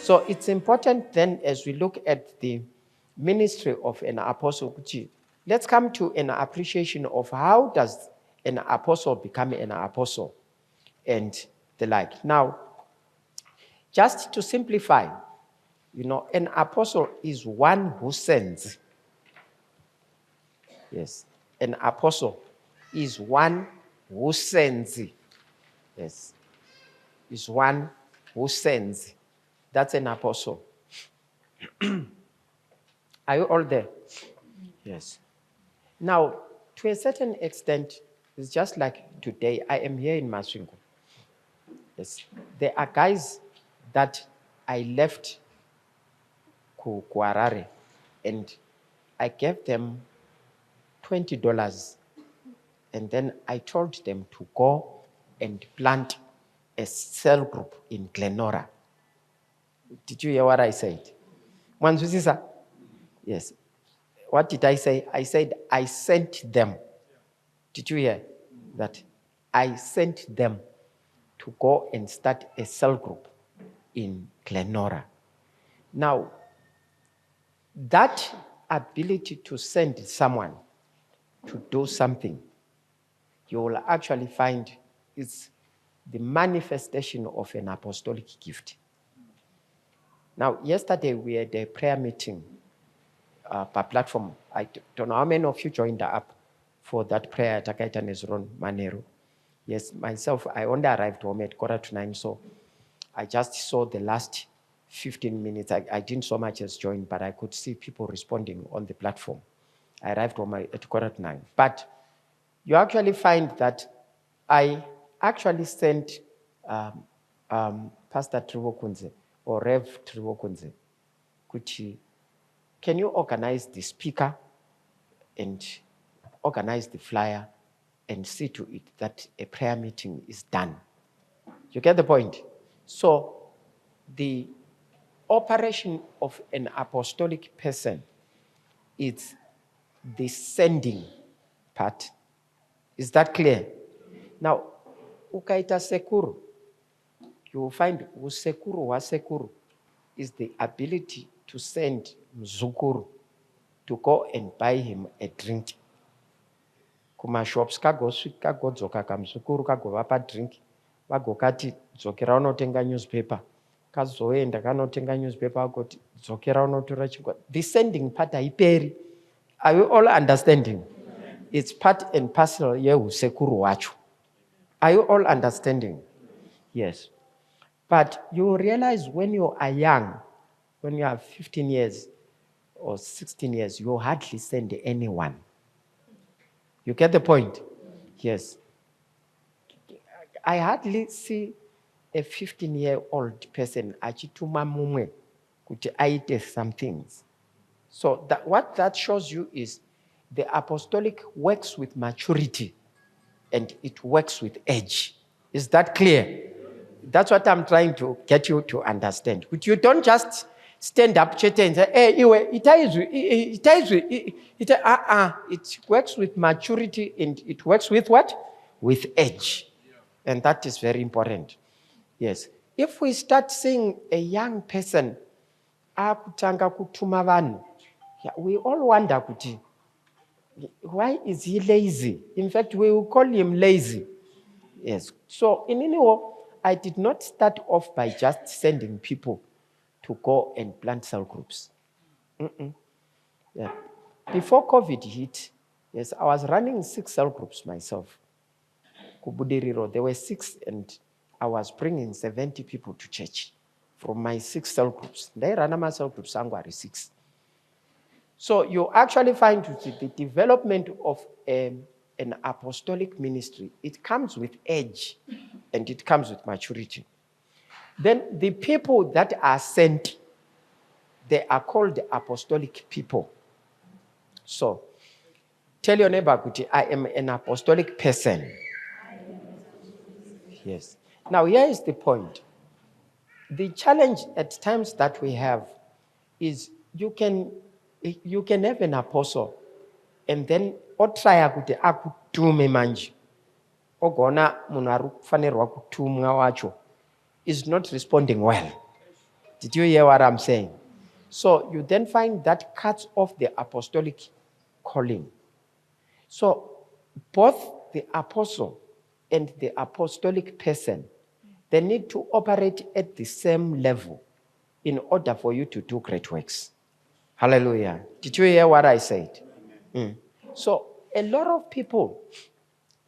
So it's important then, as we look at the ministry of an apostle, let's come to an appreciation of how does an apostle become an apostle and the like. Now, just to simplify, an apostle is one who sends. Yes, an apostle is one who sends. Yes, is one who sends. That's an apostle. Are you all there? Yes. Now, to a certain extent, it's just like today, I am here in Masvingo. Yes. There are guys that I left Harare and I gave them $20 and then I told them to go and plant a cell group in Glenora. Did you hear what I said? Mwanzwisisa? Yes. What did I say? I said I sent them. Did you hear that? I sent them to go and start a cell group in Glenora. Now, that ability to send someone to do something, you will actually find it's the manifestation of an apostolic gift. Now, yesterday we had a prayer meeting per platform. I don't know how many of you joined the app for that prayer at Akaita Nezron Manero. Yes, myself, I only arrived home at 8:45, so I just saw the last 15 minutes. I didn't so much as join, but I could see people responding on the platform. I arrived home at 8:45. But you actually find that I actually sent Pastor Triwokunze or Rev Triwokunze, Kuchi, can you organize the speaker and organize the flyer and see to it that a prayer meeting is done? You get the point? So the operation of an apostolic person is the sending part. Is that clear? Now, ukaita sekuru, you will find usekuru wa sekuru is the ability to send mzukuru to go and buy him a drink. Kuma shops kago dzoka kamzukuru kago vapa drink, vagokati dzokera unotenga newspaper. Kazoenda kanotenga newspaper agoti dzokera unotora chingwa. The sending part haiperi. Are you all understanding? It's part and parcel yehusekuru wacho. Are you all understanding? Yes. But you realize when you are young, when you have 15 years or 16 years, you hardly send anyone. You get the point? Yes. I hardly see a 15-year-old person achituma mumwe kuti aite some things. So what that shows you is the apostolic works with maturity and it works with age. Is that clear? That's what I'm trying to get you to understand. But you don't just stand up and say, hey, it works with maturity and it works with what? With age. And that is very important. Yes. If we start seeing a young person, we all wonder, why is he lazy? In fact, we will call him lazy. Yes. So in any way, I did not start off by just sending people to go and plant cell groups. Yeah. Before COVID hit, yes, I was running 6 cell groups myself. Kubudiriro, there were 6 and I was bringing 70 people to church from my 6 cell groups. They ran my cell groups, 6. So you actually find the development of an apostolic ministry, it comes with age and it comes with maturity. Then the people that are sent, they are called the apostolic people. So tell your neighbor, I am an apostolic person. Yes. Now here is the point. The challenge at times that we have is you can have an apostle and then otraya kuti akutume manje ogona munhu ari kufanirwa kutumwa wacho is not responding well. Did you hear what I'm saying? So you then find that cuts off the apostolic calling. So both the apostle and the apostolic person, they need to operate at the same level in order for you to do great works. Hallelujah. Did you hear what I said? So a lot of people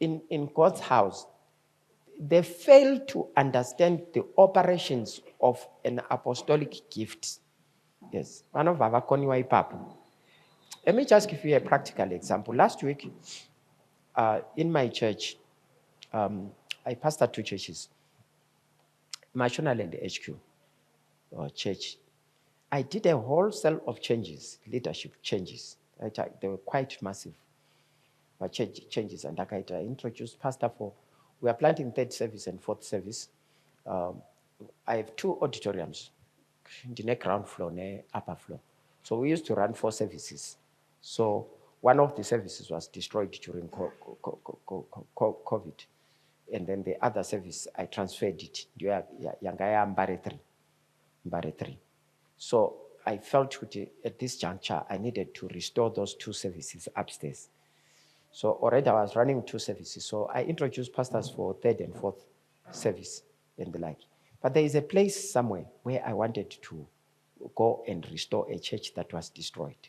in God's house, they fail to understand the operations of an apostolic gift. Yes. One of our Koniwai Papa. Let me just give you a practical example. Last week, in my church, I pastored 2 churches, National and HQ church. I did a wholesale of changes, leadership changes. They were quite massive changes. And I introduced pastor for, we are planting 3rd service and 4th service. I have 2 auditoriums, the ground floor and upper floor. So we used to run 4 services. So one of the services was destroyed during COVID. And then the other service, I transferred it. Mbare 3. So I felt at this juncture, I needed to restore those 2 services upstairs. So already I was running 2 services. So I introduced pastors for 3rd and 4th service and the like. But there is a place somewhere where I wanted to go and restore a church that was destroyed,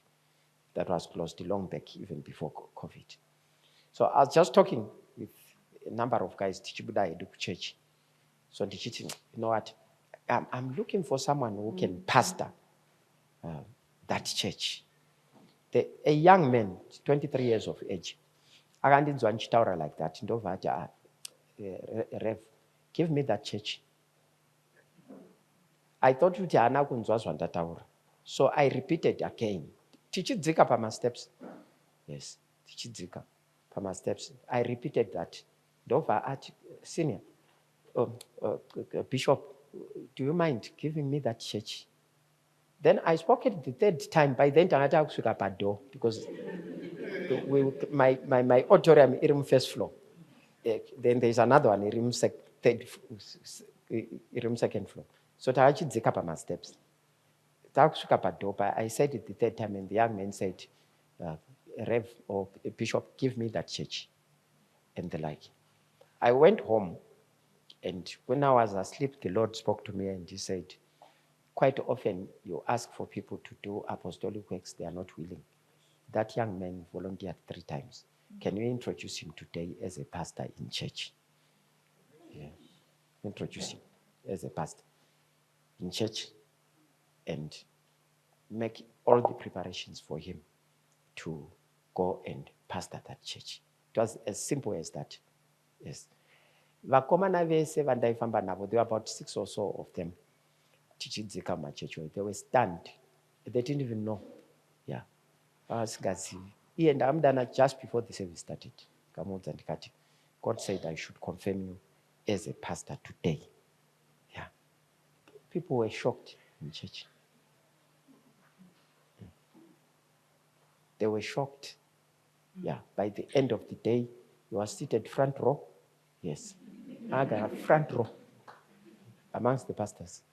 that was closed long back, even before COVID. So I was just talking with a number of guys, Tichibuda Edu Church. So you know what? I'm looking for someone who can pastor that church. A young man, 23 years of age, I can't like that. Rev, give me that church. I thought so I repeated again. Tichidzika Pama steps. Yes, Tichidzika Pama steps. I repeated that. Dova at senior. Bishop, do you mind giving me that church? Then I spoke it the 3rd time. By then, I door because my auditorium is in 1st floor. Then there's another one in 2nd floor. So I actually take up my steps. I said it the 3rd time, and the young man said, Rev or Bishop, give me that church. And the like. I went home, and when I was asleep, the Lord spoke to me and he said, quite often you ask for people to do apostolic works, they are not willing. That young man volunteered 3 times. Can you introduce him today as a pastor in church? Yeah. Introduce him as a pastor in church and make all the preparations for him to go and pastor that church. It was as simple as that. Yes. There were about 6 or so of them. They were stunned. They didn't even know. Yeah. And I'm done just before the service started. God said I should confirm you as a pastor today. Yeah. People were shocked in church. They were shocked. Yeah. By the end of the day, you are seated front row. Yes. I got a front row amongst the pastors.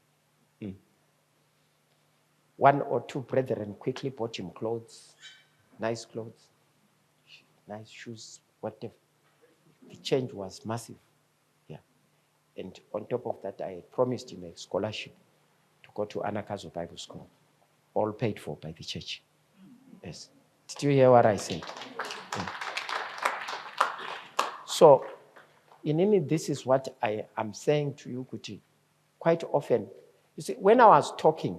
1 or 2 brethren quickly bought him clothes, nice shoes, whatever. The change was massive. Yeah. And on top of that, I had promised him a scholarship to go to Anakazo Bible School, all paid for by the church. Yes. Did you hear what I said? Yeah. So, this is what I am saying to you, Kuti. Quite often, you see, when I was talking,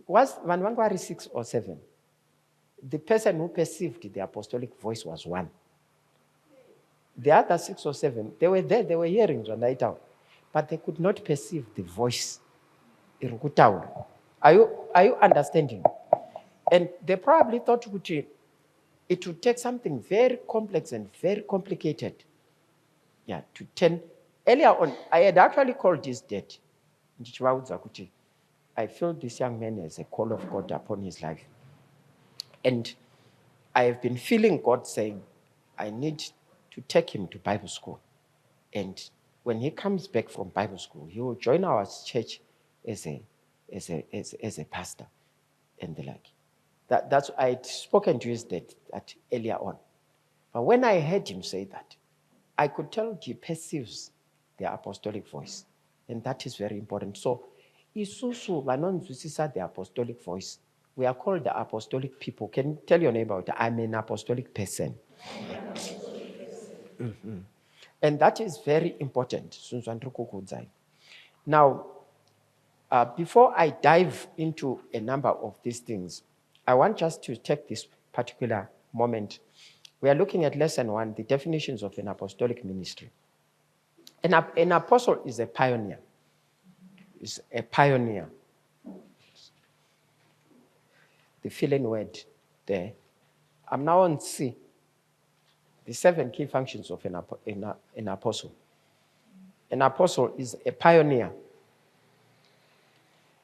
was Vanwangwari 6 or 7? The person who perceived the apostolic voice was 1. The other 6 or 7, they were there, they were hearing Ranaitao, but they could not perceive the voice. Are you understanding? And they probably thought it would take something very complex and very complicated, yeah, to turn. Earlier on, I had actually called this dead. I feel this young man has a call of God upon his life. And I have been feeling God saying, I need to take him to Bible school. And when he comes back from Bible school, he will join our church as a pastor and the like. That's I'd spoken to his dad that earlier on. But when I heard him say that, I could tell he perceives the apostolic voice. And that is very important. So, isusu vanonzwisisa the apostolic voice. We are called the apostolic people. Can you tell your neighbor that I'm an apostolic person? Mm-hmm. And that is very important. Now, before I dive into a number of these things, I want just to take this particular moment. We are looking at lesson 1, the definitions of an apostolic ministry. An apostle is a pioneer. Is a pioneer. The filling word there. I'm now on C. The 7 key functions of an apostle. An apostle is a pioneer.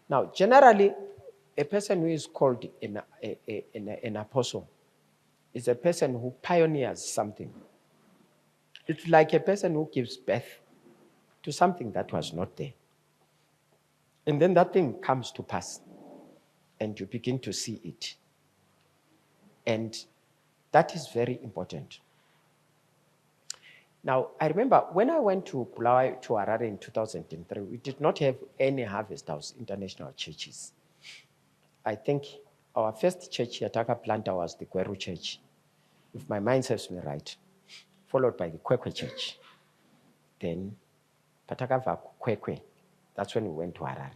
Now, generally, a person who is called an apostle is a person who pioneers something. It's like a person who gives birth to something that was not there. And then that thing comes to pass, and you begin to see it. And that is very important. Now, I remember when I went to Bulawayo to Harare in 2003, we did not have any Harvest House international churches. I think our first church, Yataka Planta, was the Kweru Church, if my mind serves me right, followed by the Kwekwe Church. Then Patakava Kwekwe, that's when we went to Harare.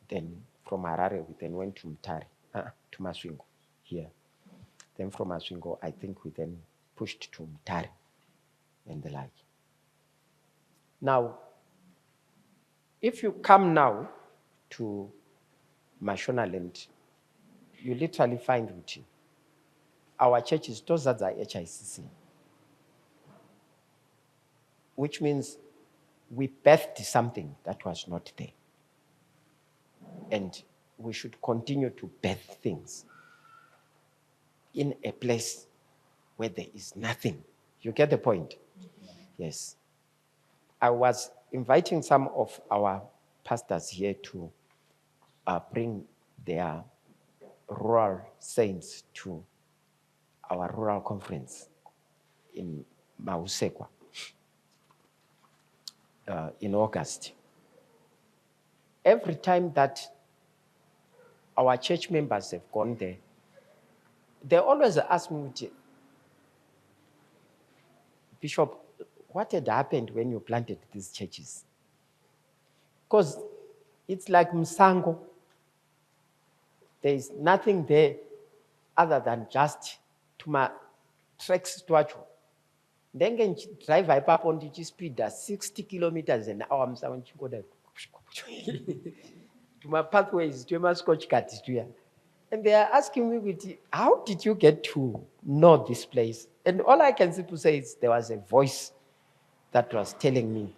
Then from Harare, we then went to Mtari, to Masvingo here. Then from Masvingo, I think we then pushed to Mtari and the like. Now, if you come now to Mashonaland, you literally find routine. Our churches, those are HICC, which means we birthed something that was not there. And we should continue to birth things in a place where there is nothing. You get the point? Yes. I was inviting some of our pastors here to bring their rural saints to our rural conference in Mausekwa in August. Every time that our church members have gone there, they always ask me, Bishop, what had happened when you planted these churches? Because it's like Msango. There is nothing there other than just Tuma tracks to Acho. Then can drive up on the speed at 60 kilometers an hour. I'm go there. To my pathways, to my scotch cat. And they are asking me, how did you get to know this place? And all I can simply say is there was a voice that was telling me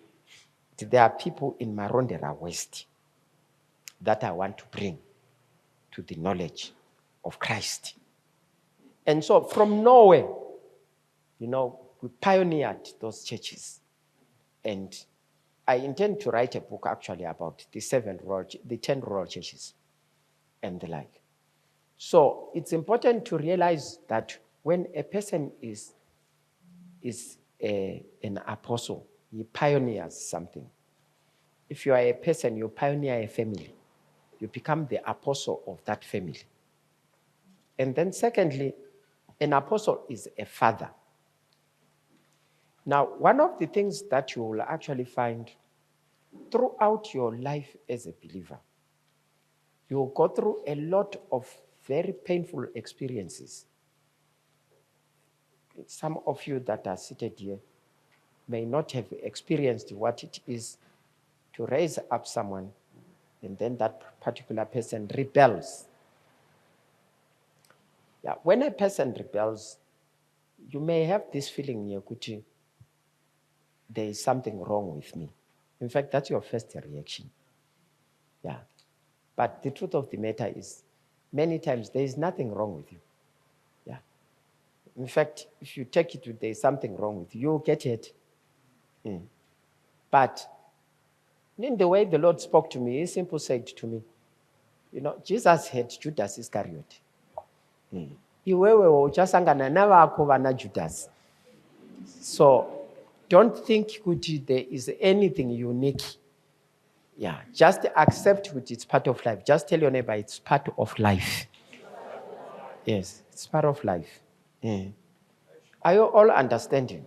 there are people in Marondera West that I want to bring to the knowledge of Christ. And so from nowhere, we pioneered those churches. And I intend to write a book actually about the 10 rural churches and the like. So it's important to realize that when a person is an apostle, he pioneers something. If you are a person, you pioneer a family. You become the apostle of that family. And then secondly, an apostle is a father. Now, one of the things that you will actually find throughout your life as a believer, you will go through a lot of very painful experiences. Some of you that are seated here may not have experienced what it is to raise up someone and then that particular person rebels. Yeah, when a person rebels, you may have this feeling, Yakuti, there is something wrong with me. In fact, that's your first reaction. Yeah. But the truth of the matter is, many times there is nothing wrong with you. Yeah. In fact, if you take it to there is something wrong with you, you'll get it. But In the way the Lord spoke to me, he simply said to me, Jesus had Judas Iscariot. Iwewe uchasangana navako vana Judas. So don't think kuti there is anything unique. Yeah, just accept it. It's part of life. Just tell your neighbor it's part of life. Yes, it's part of life. Yeah. Are you all understanding?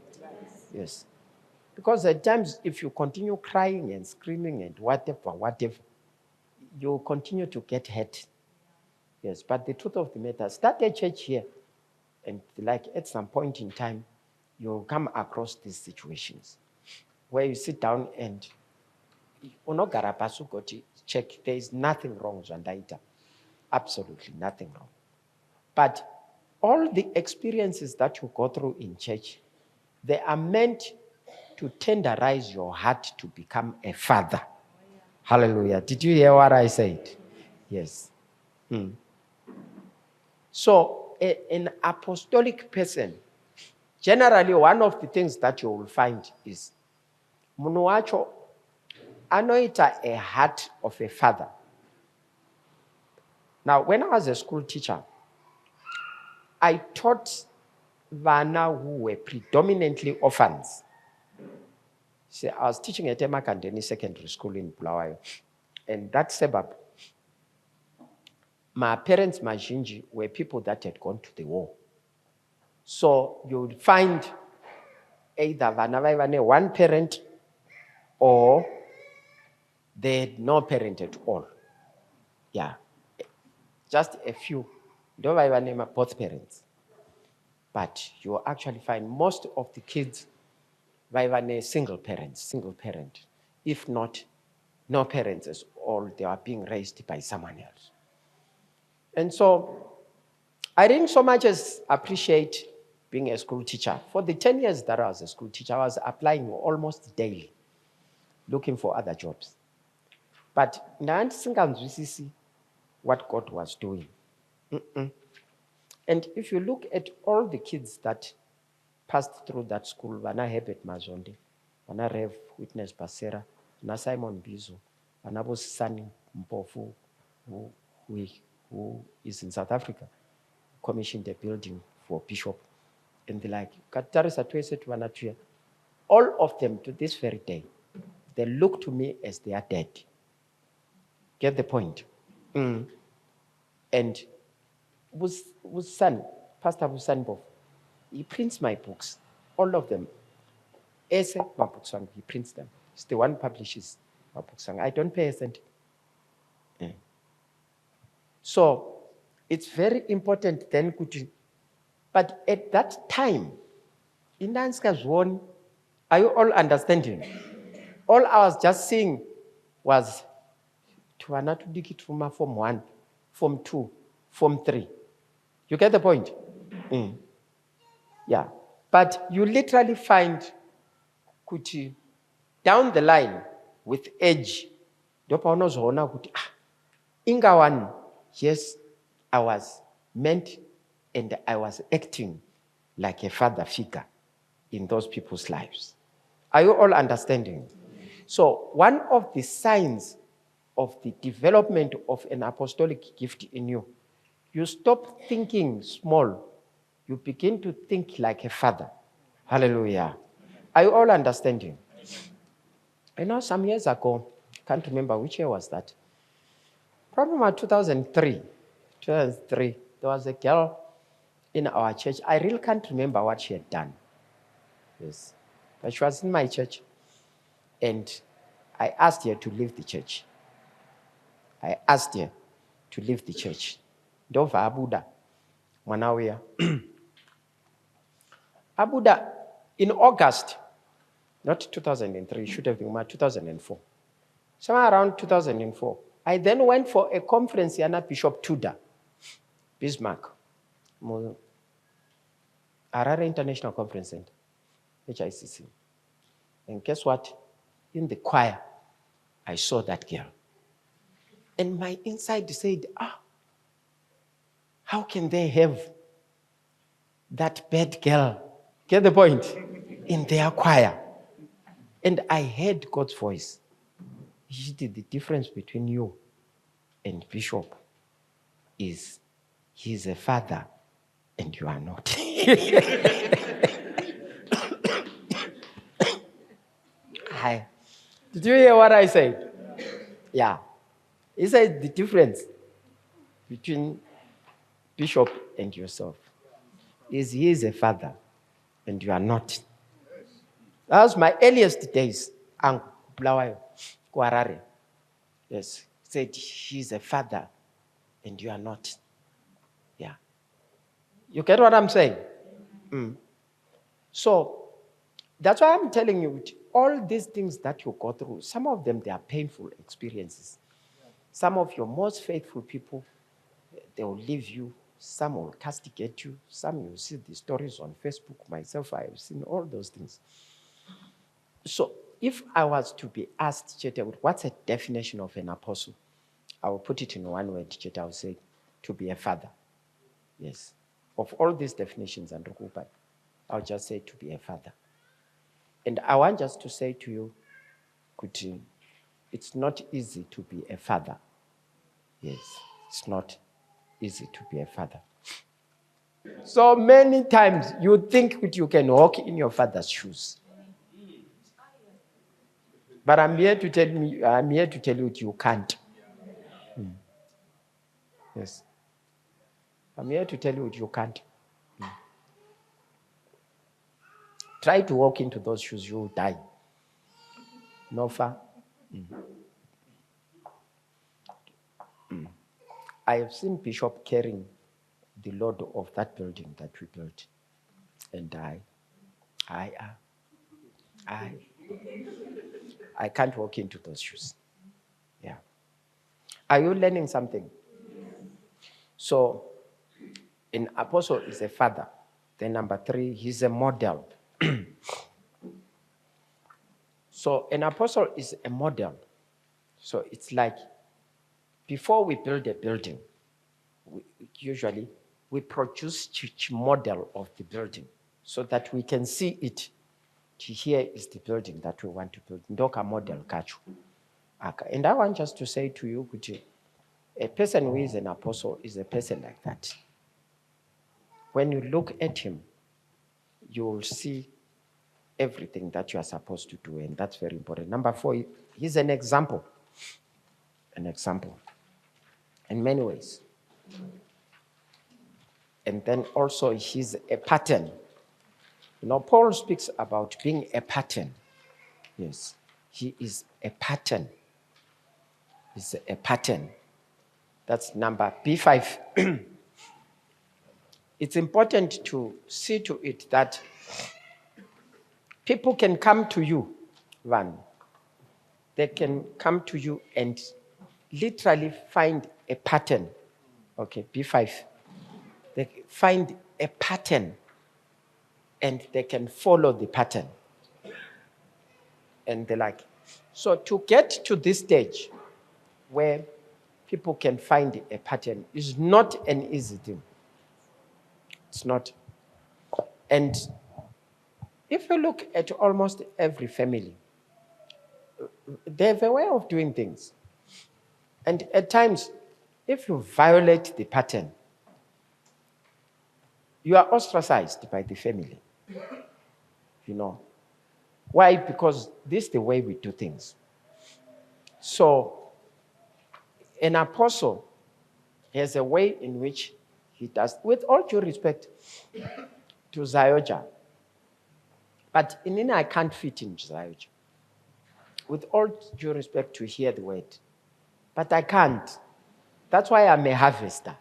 Yes. Because at times, if you continue crying and screaming and whatever, you continue to get hurt. Yes, but the truth of the matter, start a church here, and like at some point in time, you'll come across these situations where you sit down and check, there is nothing wrong with Zwandaita. Absolutely nothing wrong. But all the experiences that you go through in church, they are meant to tenderize your heart to become a father. Hallelujah. Did you hear what I said? Yes. So an apostolic person, generally one of the things that you will find is munuacho anoita a heart of a father. Now, when I was a school teacher, I taught vana who were predominantly orphans. See, I was teaching at Emakandeni Secondary School in Bulawayo, and that suburb, my parents, Majinji, were people that had gone to the war. So you would find either one parent or they had no parent at all. Yeah, just a few. Both parents. But you will actually find most of the kids single parent. If not, no parents at all. They are being raised by someone else. And so I didn't so much as appreciate being a school teacher. For the 10 years that I was a school teacher, I was applying almost daily, looking for other jobs. But now I see what God was doing. And if you look at all the kids that passed through that school, Vana Herbert Mazonde, Vana Rev Witness Basera, Vana Simon Bizu, Vana Bosani Mpofu, who is in South Africa, commissioned a building for Bishop, and the like. All of them to this very day, they look to me as they are dead. Get the point? And son, Pastor Busanbov, he prints my books, all of them. Ese Mapuksang, he prints them. It's the one publishes Mapuksang. I don't pay a cent. So it's very important then, but at that time, in Nanska's one, are you all understanding? All I was just seeing was Form 1, Form 2, Form 3. You get the point? Yeah. But you literally find Kuti down the line with age. Ingawan, yes, I was meant and I was acting like a father figure in those people's lives. Are you all understanding? So one of the signs of the development of an apostolic gift in you, you stop thinking small. You begin to think like a father. Hallelujah. Are you all understanding? I know some years ago, can't remember which year was that. Probably about 2003, there was a girl in our church. I really can't remember what she had done. Yes. But she was in my church. And I asked her to leave the church. Ndova Abuda, Manawia. Abuda, in August, not 2003, should have been 2004. Somewhere around 2004. I then went for a conference in Bishop Tudor, Bismarck, Harare International Conference Center, HICC. And guess what? In the choir, I saw that girl. And my inside said, how can they have that bad girl, get the point, in their choir? And I heard God's voice. The difference between you and Bishop is he's a father and you are not. Hi. Did you hear what I said? Yeah. He said the difference between Bishop and yourself is he is a father and you are not. That was my earliest days. Uncle Blawayo, Kwarare. Yes. He said he's a father and you are not. Yeah. You get what I'm saying? So that's why I'm telling you, all these things that you go through, some of them, they are painful experiences. Some of your most faithful people, they will leave you. Some will castigate you. Some you see the stories on Facebook. Myself, I have seen all those things. So if I was to be asked, Chete, what's a definition of an apostle? I will put it in one word, Chete. I will say, to be a father. Yes. Of all these definitions, I'll just say to be a father. And I want just to say to you, Kuti, it's not easy to be a father. Yes, it's not easy to be a father. So many times you think that you can walk in your father's shoes. But I'm here to tell you that you can't. Yes. I'm here to tell you that you can't. Try to walk into those shoes, you will die. No far. I have seen Bishop carrying the load of that building that we built. And I can't walk into those shoes. Yeah. Are you learning something? So, an apostle is a father. Then number 3, he's a model. So an apostle is a model. So it's like before we build a building, usually we produce a model of the building so that we can see it. Here is the building that we want to build. Ndoka model kachu. And I want just to say to you, a person who is an apostle is a person like that. When you look at him, you will see everything that you are supposed to do, and that's very important. Number 4, he's an example. An example in many ways. And then also he's a pattern. You know, Paul speaks about being a pattern. Yes, he is a pattern. He's a pattern. That's number B5. It's important to see to it that people can come to you, one. They can come to you and literally find a pattern. Okay, B5. They find a pattern and they can follow the pattern. And they like. So to get to this stage where people can find a pattern is not an easy thing. It's not. And if you look at almost every family, they have a way of doing things. And at times, if you violate the pattern, you are ostracized by the family. You know. Why? Because this is the way we do things. So, an apostle has a way in which he does, with all due respect to Zioja. But in I can't fit in Zioja. With all due respect to hear the word. But I can't. That's why I'm a harvester.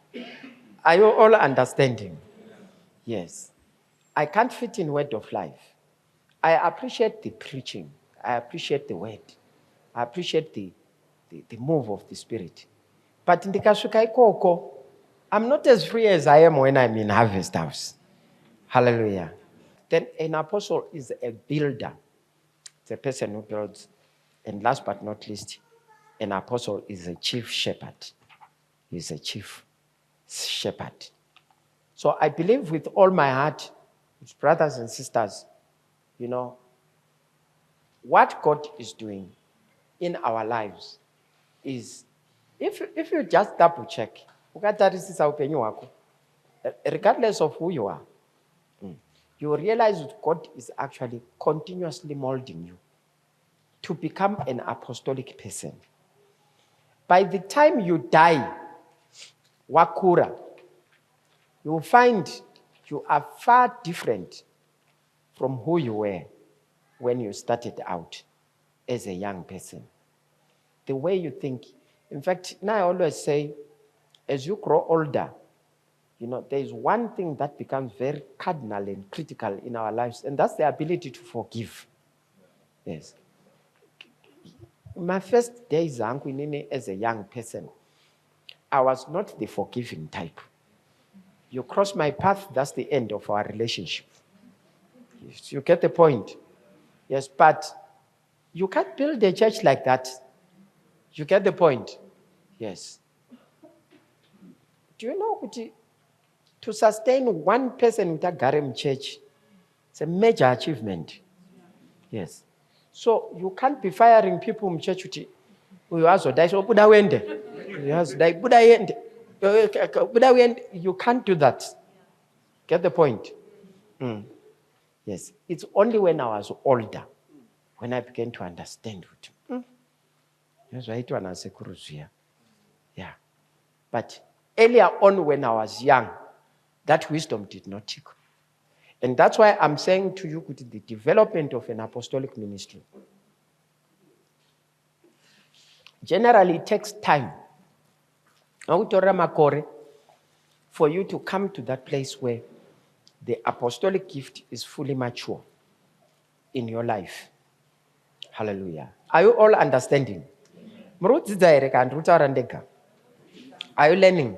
Are you all understanding? Yes. I can't fit in word of life. I appreciate the preaching. I appreciate the word. I appreciate the move of the Spirit. But in the Kashukai Koko, I'm not as free as I am when I'm in Harvest House. Hallelujah. Then an apostle is a builder. It's a person who builds. And last but not least, an apostle is a chief shepherd. He's a chief shepherd. So I believe with all my heart, brothers and sisters, you know, what God is doing, in our lives is, if you just double check, regardless of who you are, you realize that God is actually continuously molding you to become an apostolic person. By the time you die, wakura, you will find you are far different from who you were when you started out as a young person. The way you think. In fact, now I always say, as you grow older, there is one thing that becomes very cardinal and critical in our lives, and that's the ability to forgive. Yes. My first days as a young person, I was not the forgiving type. You cross my path, that's the end of our relationship. Yes, you get the point? Yes, but you can't build a church like that. You get the point? Yes. Do you know, to sustain one person with a Garem church, it's a major achievement. Yes. So you can't be firing people in church. You can't do that. Get the point? Yes. It's only when I was older, when I began to understand it. Yeah. But earlier on, when I was young, that wisdom did not tick. And that's why I'm saying to you, the development of an apostolic ministry generally takes time for you to come to that place where the apostolic gift is fully mature in your life. Hallelujah. Are you all understanding? Are you learning?